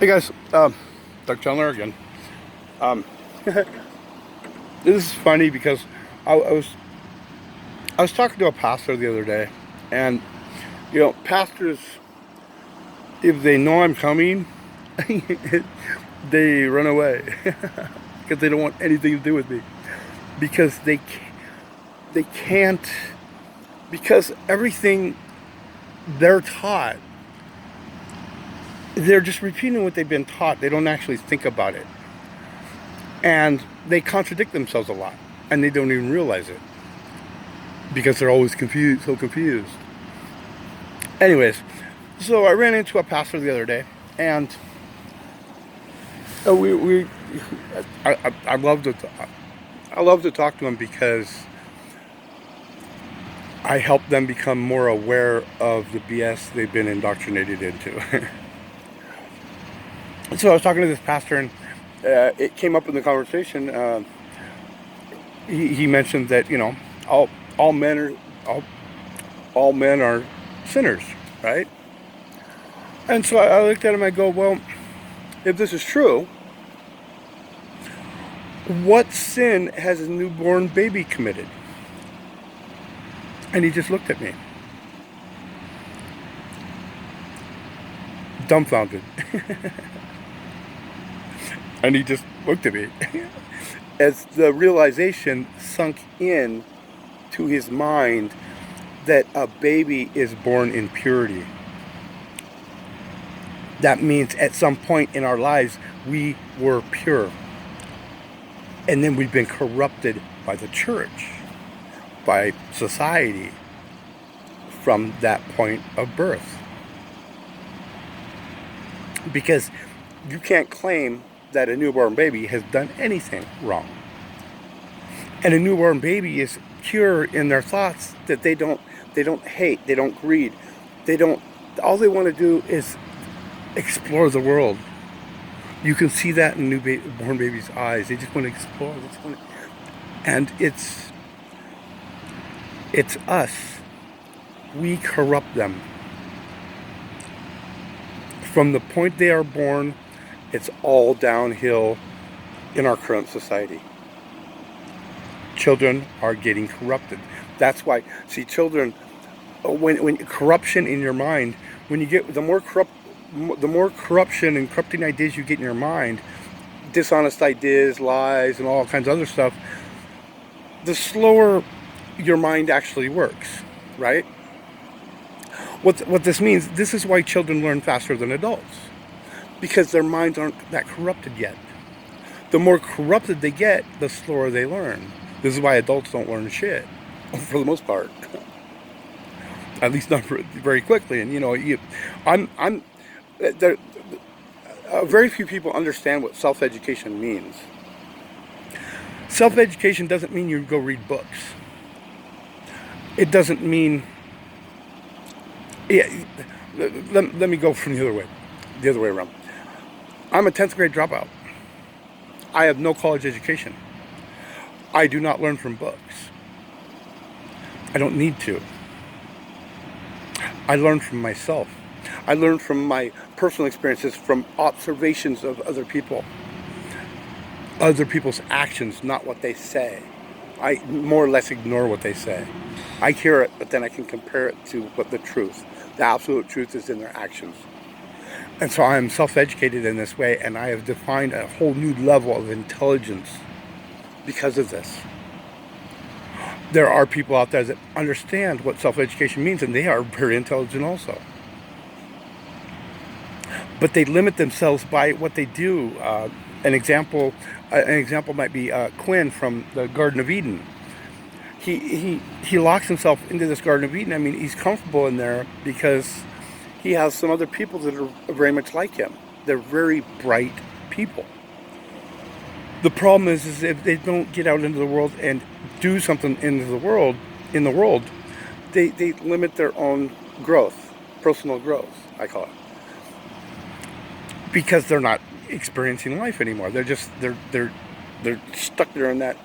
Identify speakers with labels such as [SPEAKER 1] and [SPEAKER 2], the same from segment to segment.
[SPEAKER 1] Hey guys, Doug Chandler again. Um, this is funny because I was talking to a pastor the other day, and pastors, if they know I'm coming, they run away because they don't want anything to do with me because they can't because everything they're taught, they're just repeating what they've been taught. They don't actually think about it, and they contradict themselves a lot, and they don't even realize it because they're always confused, so confused. Anyways, so I ran into a pastor the other day, and we I love to I love to talk to him because I help them become more aware of the BS they've been indoctrinated into. So I was talking to this pastor, and it came up in the conversation. He mentioned that all all men are all all men are sinners, right? And so I looked at him. I go, well, if this is true, what sin has a newborn baby committed? And he just looked at me, dumbfounded. And he just looked at me as the realization sunk in to his mind that a baby is born in purity. That means at some point in our lives we were pure. And then we've been corrupted by the church, by society from that point of birth. Because you can't claim that a newborn baby has done anything wrong. And a newborn baby is pure in their thoughts that they don't hate, they don't greed. They don't all they want to do is explore the world. You can see that in newborn babies' eyes. They just want to explore. They just want to, and it's us. We corrupt them. From the point they are born, it's all downhill in our current society. Children are getting corrupted. That's why, see, children, when corruption in your mind, when you get the more corruption and corrupting ideas you get in your mind, dishonest ideas, lies, and all kinds of other stuff, the slower your mind actually works, right? What this means, this is why children learn faster than adults, because their minds aren't that corrupted yet. The more corrupted they get, the slower they learn. This is why adults don't learn shit, for the most part. At least not very quickly. And I'm there. Very few people understand what self-education means. Self-education doesn't mean you go read books. It doesn't mean. Yeah, let me go from the other way around. I'm a 10th grade dropout. I have no college education. I do not learn from books. I don't need to. I learn from myself. I learn from my personal experiences, from observations of other people's actions, not what they say. I more or less ignore what they say. I hear it, but then I can compare it to what the absolute truth is in their actions. And so I am self-educated in this way, and I have defined a whole new level of intelligence because of this. There are people out there that understand what self-education means, and they are very intelligent also. But they limit themselves by what they do. An example might be Quinn from the Garden of Eden. He locks himself into this Garden of Eden. I mean, he's comfortable in there because he has some other people that are very much like him. They're very bright people. The problem is if they don't get out into the world and do something in the world, they limit their own growth, personal growth, I call it, because they're not experiencing life anymore. They're stuck there in that,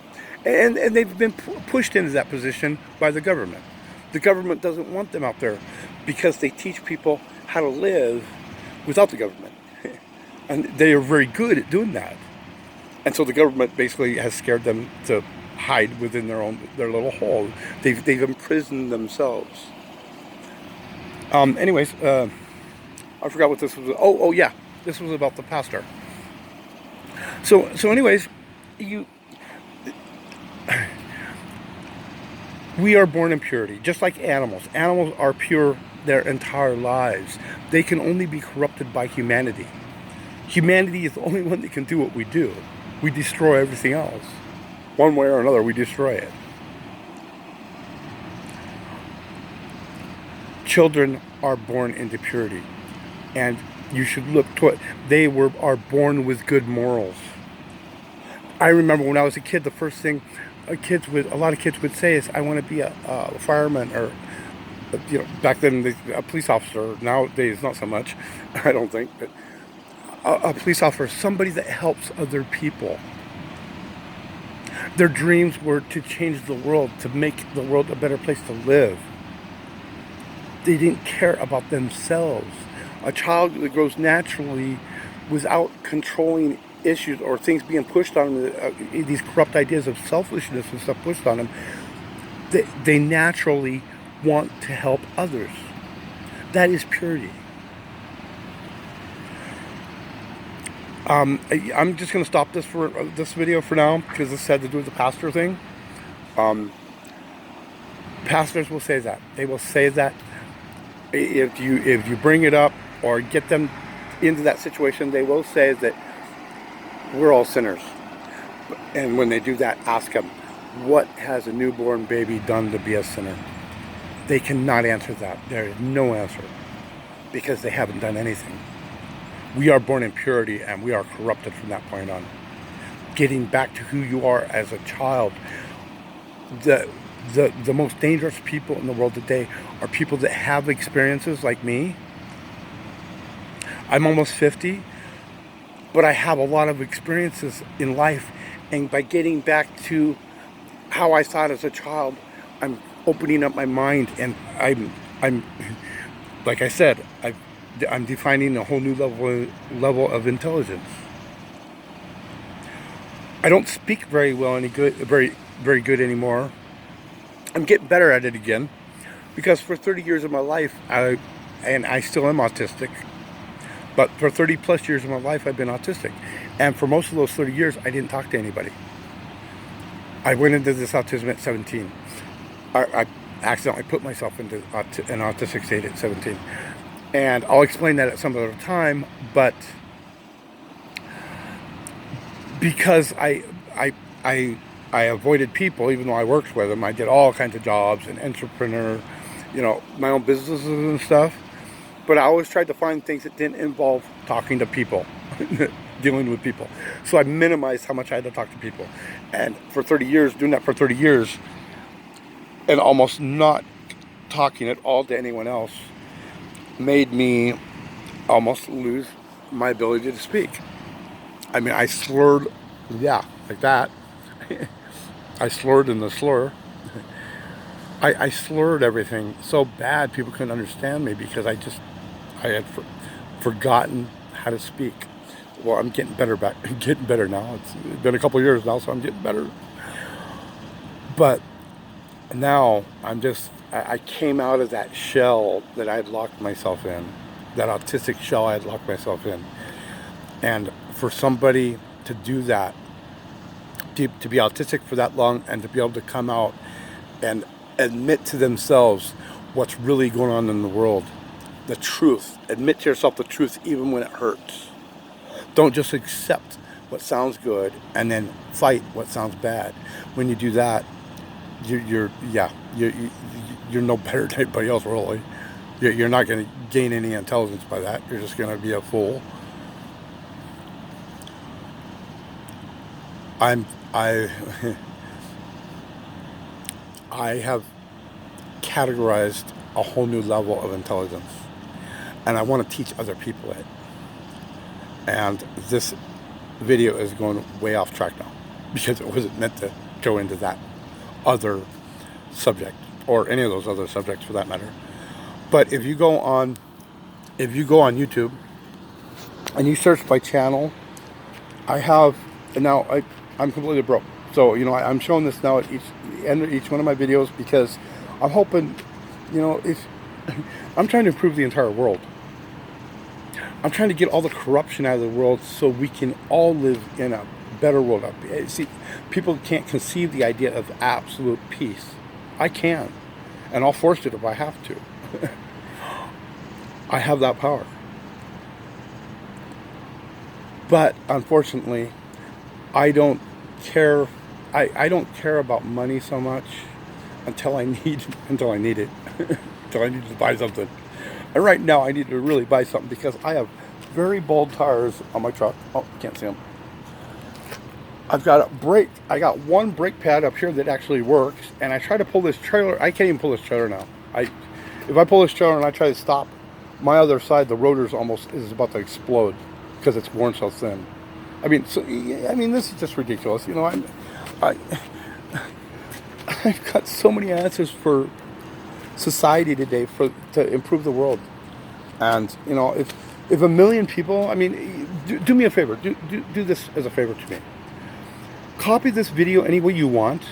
[SPEAKER 1] and they've been pushed into that position by the government. The government doesn't want them out there because they teach people how to live without the government. And they are very good at doing that. And so the government basically has scared them to hide within their little hole. They've imprisoned themselves. Anyways, I forgot what this was. Oh yeah, this was about the pastor. So anyways, you we are born in purity, just like animals. Animals are pure their entire lives. They can only be corrupted by humanity. Humanity is the only one that can do what we do. We destroy everything else. One way or another, we destroy it. Children are born into purity. And you should look to it. They are born with good morals. I remember when I was a kid, the first thing a lot of kids would say is, "I want to be a fireman," or back then a police officer. Nowadays, not so much. I don't think, but a police officer, somebody that helps other people. Their dreams were to change the world, to make the world a better place to live. They didn't care about themselves. A child that grows naturally without controlling issues or things being pushed on them, these corrupt ideas of selfishness and stuff pushed on them, they naturally want to help others. That is purity. I'm just going to stop this video for now, because this had to do with the pastor thing. Pastors will say that. They will say that if you bring it up or get them into that situation, they will say that we're all sinners. And when they do that, ask them, what has a newborn baby done to be a sinner? They cannot answer that. There is no answer, because they haven't done anything. We are born in purity, and we are corrupted from that point on. Getting back to who you are as a child, the most dangerous people in the world today are people that have experiences like me. I'm almost 50, but I have a lot of experiences in life, and by getting back to how I thought as a child, I'm opening up my mind, and I'm like I said, I'm defining a whole new level of intelligence. I don't speak very good anymore. I'm getting better at it again, because for 30 years of my life, I still am autistic, but for 30 plus years of my life, I've been autistic. And for most of those 30 years, I didn't talk to anybody. I went into this autism at 17. I accidentally put myself into an autistic state at 17. And I'll explain that at some other time, but because I avoided people, even though I worked with them, I did all kinds of jobs, an entrepreneur, my own businesses and stuff. But I always tried to find things that didn't involve talking to people, dealing with people. So I minimized how much I had to talk to people. And for 30 years, doing that for 30 years, and almost not talking at all to anyone else, made me almost lose my ability to speak. I mean, I slurred, like that. I slurred in the slur. I slurred everything so bad people couldn't understand me, because I had forgotten how to speak. Well, I'm getting better now. It's been a couple of years now, so I'm getting better. But now I came out of that shell that I had locked myself in, that autistic shell I had locked myself in. And for somebody to do that, to be autistic for that long, and to be able to come out and admit to themselves what's really going on in the world, the truth. Admit to yourself the truth even when it hurts. Don't just accept what sounds good and then fight what sounds bad. When you do that, you're no better than anybody else, really. You're not going to gain any intelligence by that. You're just going to be a fool. I have categorized a whole new level of intelligence, and I want to teach other people it. And this video is going way off track now, because it wasn't meant to go into that other subject, or any of those other subjects for that matter. But if you go on YouTube and you search by channel, I have, and now I'm completely broke. So, I'm showing this now at end of each one of my videos because I'm hoping, if I'm trying to improve the entire world. I'm trying to get all the corruption out of the world so we can all live in a better world. See, people can't conceive the idea of absolute peace. I can, and I'll force it if I have to. I have that power. But unfortunately, I don't care. I don't care about money so much until I need it, until I need to buy something. And right now, I need to really buy something because I have very bald tires on my truck. Oh, can't see them. I've got a brake. I got one brake pad up here that actually works, and I try to pull this trailer. I can't even pull this trailer now. If I pull this trailer and I try to stop, my other side, the rotor's almost is about to explode because it's worn so thin. This is just ridiculous. I've got so many answers for society today to improve the world, and if a million people, do me a favor, do this as a favor to me. Copy this video any way you want.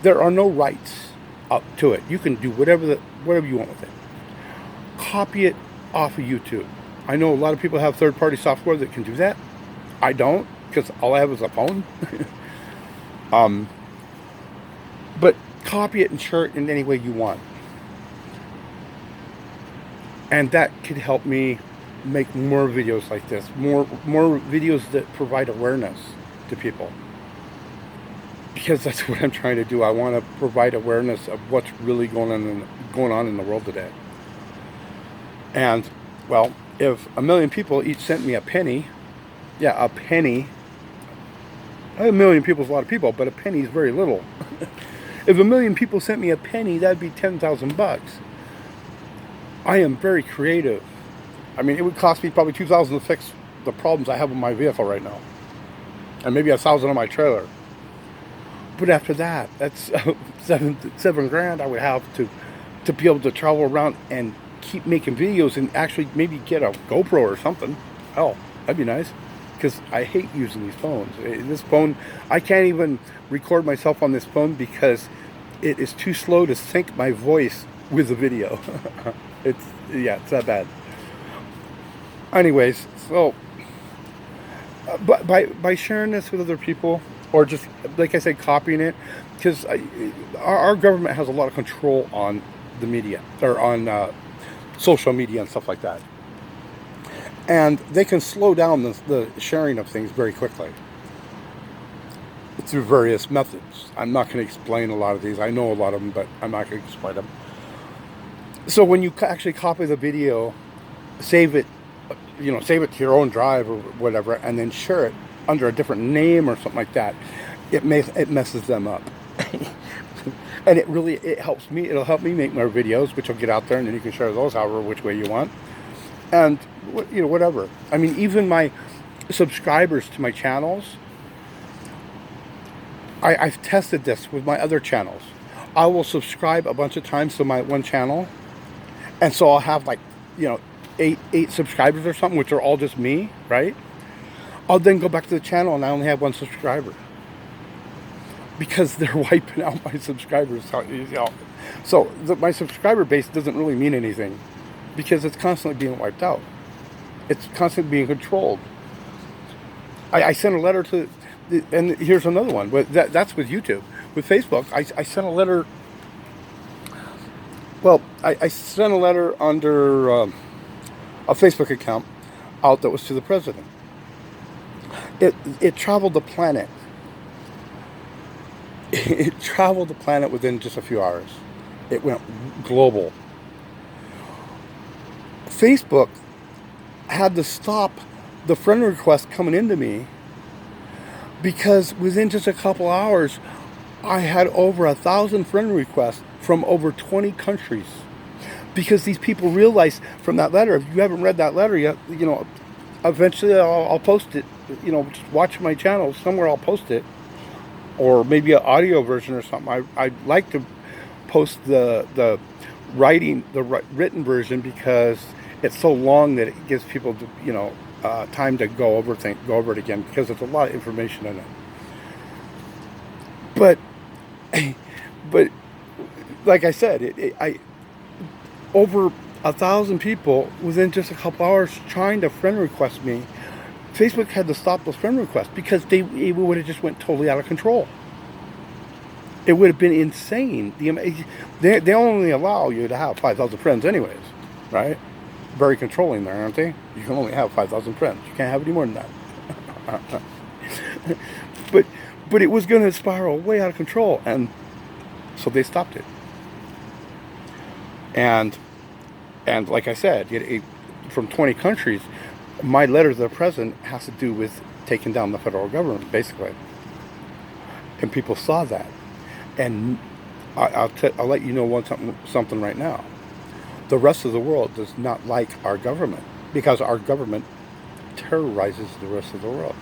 [SPEAKER 1] There are no rights up to it. You can do whatever you want with it. Copy it off of YouTube. I know a lot of people have third-party software that can do that. I don't, because all I have is a phone. But copy it and share it in any way you want. And that could help me make more videos like this. More videos that provide awareness to people. Because that's what I'm trying to do. I want to provide awareness of what's really going on in the world today. And, well, if a million people each sent me a penny, a penny. A million people is a lot of people, but a penny is very little. If a million people sent me a penny, that'd be $10,000. I am very creative. It would cost me probably $2,000 to fix the problems I have with my vehicle right now, and maybe $1,000 on my trailer. But after that, that's $7,000 I would have to be able to travel around and keep making videos and actually maybe get a GoPro or something. Hell, that'd be nice. Because I hate using these phones. This phone, I can't even record myself on this phone because it is too slow to sync my voice with the video. It's that bad. Anyways, so but by sharing this with other people, or just like I said, copying it, because our government has a lot of control on the media or on social media and stuff like that. And they can slow down the sharing of things very quickly through various methods. I'm not going to explain a lot of these. I know a lot of them, but I'm not going to explain them. So when you actually copy the video, save it to your own drive or whatever, and then share it under a different name or something like that, it messes them up. And it helps me. It'll help me make more videos, which will get out there, and then you can share those however which way you want. And, whatever. Even my subscribers to my channels, I've tested this with my other channels. I will subscribe a bunch of times to my one channel, and so I'll have eight subscribers or something, which are all just me, right? I'll then go back to the channel and I only have one subscriber. Because they're wiping out my subscribers. So my subscriber base doesn't really mean anything. Because it's constantly being wiped out. It's constantly being controlled. I sent a letter to, and here's another one, but that's with YouTube. With Facebook, I sent a letter, I sent a letter under a Facebook account out that was to the president. It traveled the planet. It traveled the planet within just a few hours. It went global. Facebook had to stop the friend request coming into me because within just a couple hours, I had over 1,000 friend requests from over 20 countries. Because these people realized from that letter, if you haven't read that letter yet, eventually I'll post it. Just watch my channel. Somewhere I'll post it. Or maybe an audio version or something. I'd like to post the written version because it's so long that it gives people, time to go over it again, because there's a lot of information in it. But but like I said, I over 1,000 people within just a couple hours trying to friend request me. Facebook had to stop those friend requests because it would have just went totally out of control. It would have been insane. They only allow you to have 5,000 friends anyways, right? Very controlling there, aren't they? You can only have 5,000 friends. You can't have any more than that. but it was going to spiral way out of control, and so they stopped it. And like I said, from 20 countries, my letter to the president has to do with taking down the federal government, basically. And people saw that. And I'll let you know something right now. The rest of the world does not like our government, because our government terrorizes the rest of the world.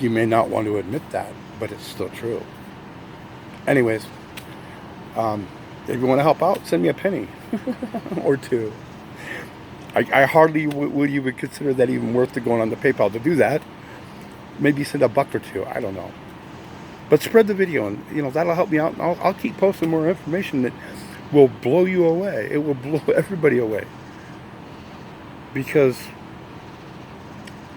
[SPEAKER 1] You may not want to admit that, but it's still true. Anyways, if you want to help out, send me a penny or two. I hardly would even consider that even worth to going on the PayPal to do that. Maybe send $1 or $2. I don't know. But spread the video, and that'll help me out. And I'll keep posting more information that will blow you away. It will blow everybody away, because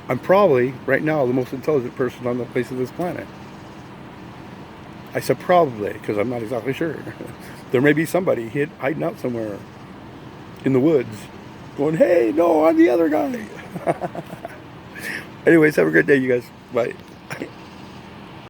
[SPEAKER 1] I'm probably right now the most intelligent person on the face of this planet. I said probably because I'm not exactly sure. There may be somebody hiding out somewhere in the woods going, "Hey, no, I'm the other guy." Anyways, have a great day, you guys. Bye.